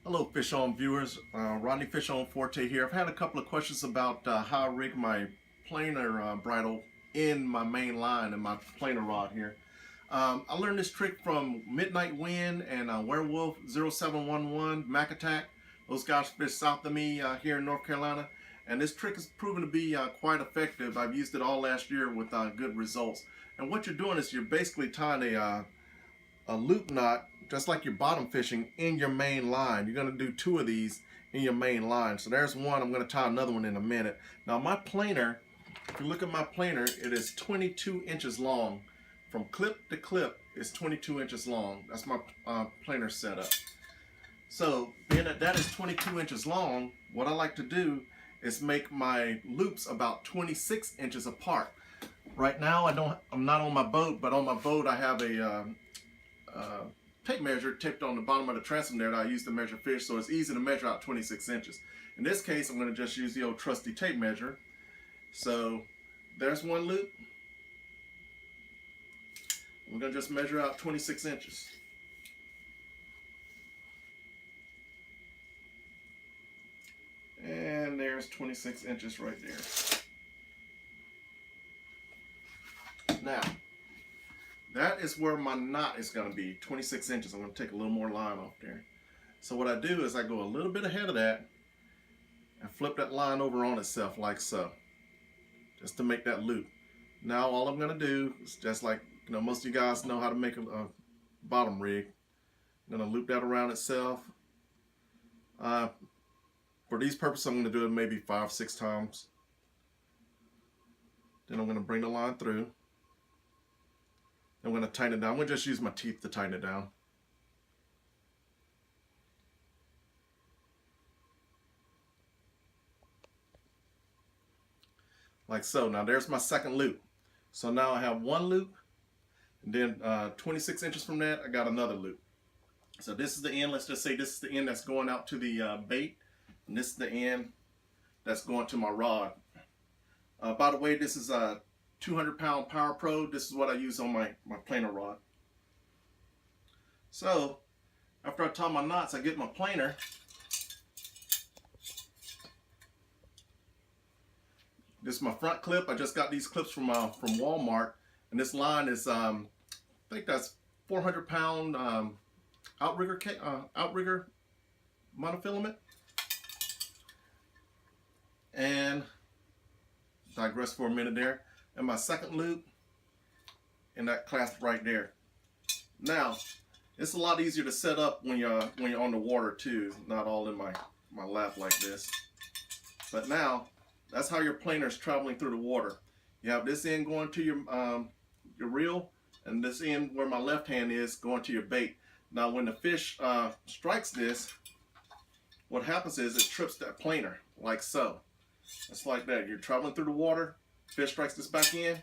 Hello Fish On viewers, Rodney Fish On Forte here. I've had a couple of questions about how I rig my planer bridle in my main line and my planer rod here. I learned this trick from Midnight Wind and Werewolf 0711 Mac Attack. Those guys fish south of me here in North Carolina, and this trick has proven to be quite effective. I've used it all last year with good results. And what you're doing is you're basically tying a loop knot, just like you're bottom fishing, in your main line. You're going to do two of these in your main line. So there's one. I'm going to tie another one in a minute. Now my planer, if you look at my planer, it is 22 inches long. From clip to clip, it's 22 inches long. That's my planer setup. So being that is 22 inches long, what I like to do is make my loops about 26 inches apart. Right now I'm not on my boat, but on my boat I have a tape measure taped on the bottom of the transom there that I use to measure fish, so it's easy to measure out 26 inches. In this case, I'm going to just use the old trusty tape measure. So there's one loop. I'm going to just measure out 26 inches. And there's 26 inches right there. Now, that is where my knot is going to be, 26 inches. I'm going to take a little more line off there. So what I do is I go a little bit ahead of that and flip that line over on itself like so, just to make that loop. Now all I'm going to do is just like, most of you guys know how to make a bottom rig. I'm going to loop that around itself. For these purposes, I'm going to do it maybe 5-6 times. Then I'm going to bring the line through. I'm going to tighten it down. I'm going to just use my teeth to tighten it down. Like so. Now there's my second loop. So now I have one loop, and then 26 inches from that I got another loop. So this is the end. Let's just say this is the end that's going out to the bait, and this is the end that's going to my rod. By the way, this is a 200-pound Power Pro. This is what I use on my planer rod. So after I tie my knots, I get my planer. This is my front clip. I just got these clips from Walmart, and this line is I think that's 400-pound outrigger monofilament. And digress for a minute there. And my second loop, and that clasp right there. Now, it's a lot easier to set up when you're on the water too, not all in my lap like this. But now, that's how your planer is traveling through the water. You have this end going to your reel, and this end where my left hand is going to your bait. Now, when the fish strikes this, what happens is it trips that planer like so. It's like that. You're traveling through the water. Fish strikes this back in,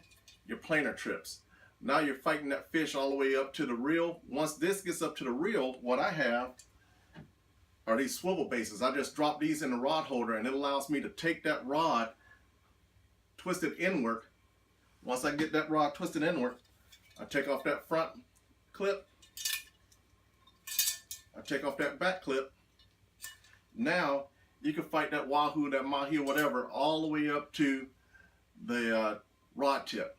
your planer trips. Now you're fighting that fish all the way up to the reel. Once this gets up to the reel, what I have are these swivel bases. I just drop these in the rod holder, and it allows me to take that rod, twist it inward. Once I get that rod twisted inward, I take off that front clip, I take off that back clip. Now you can fight that wahoo, that mahi, whatever, all the way up to the rod tip.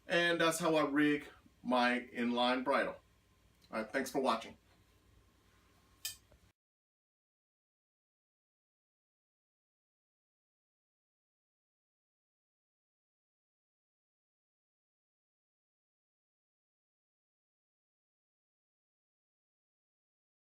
And that's how I rig my inline bridle. All right, thanks for watching.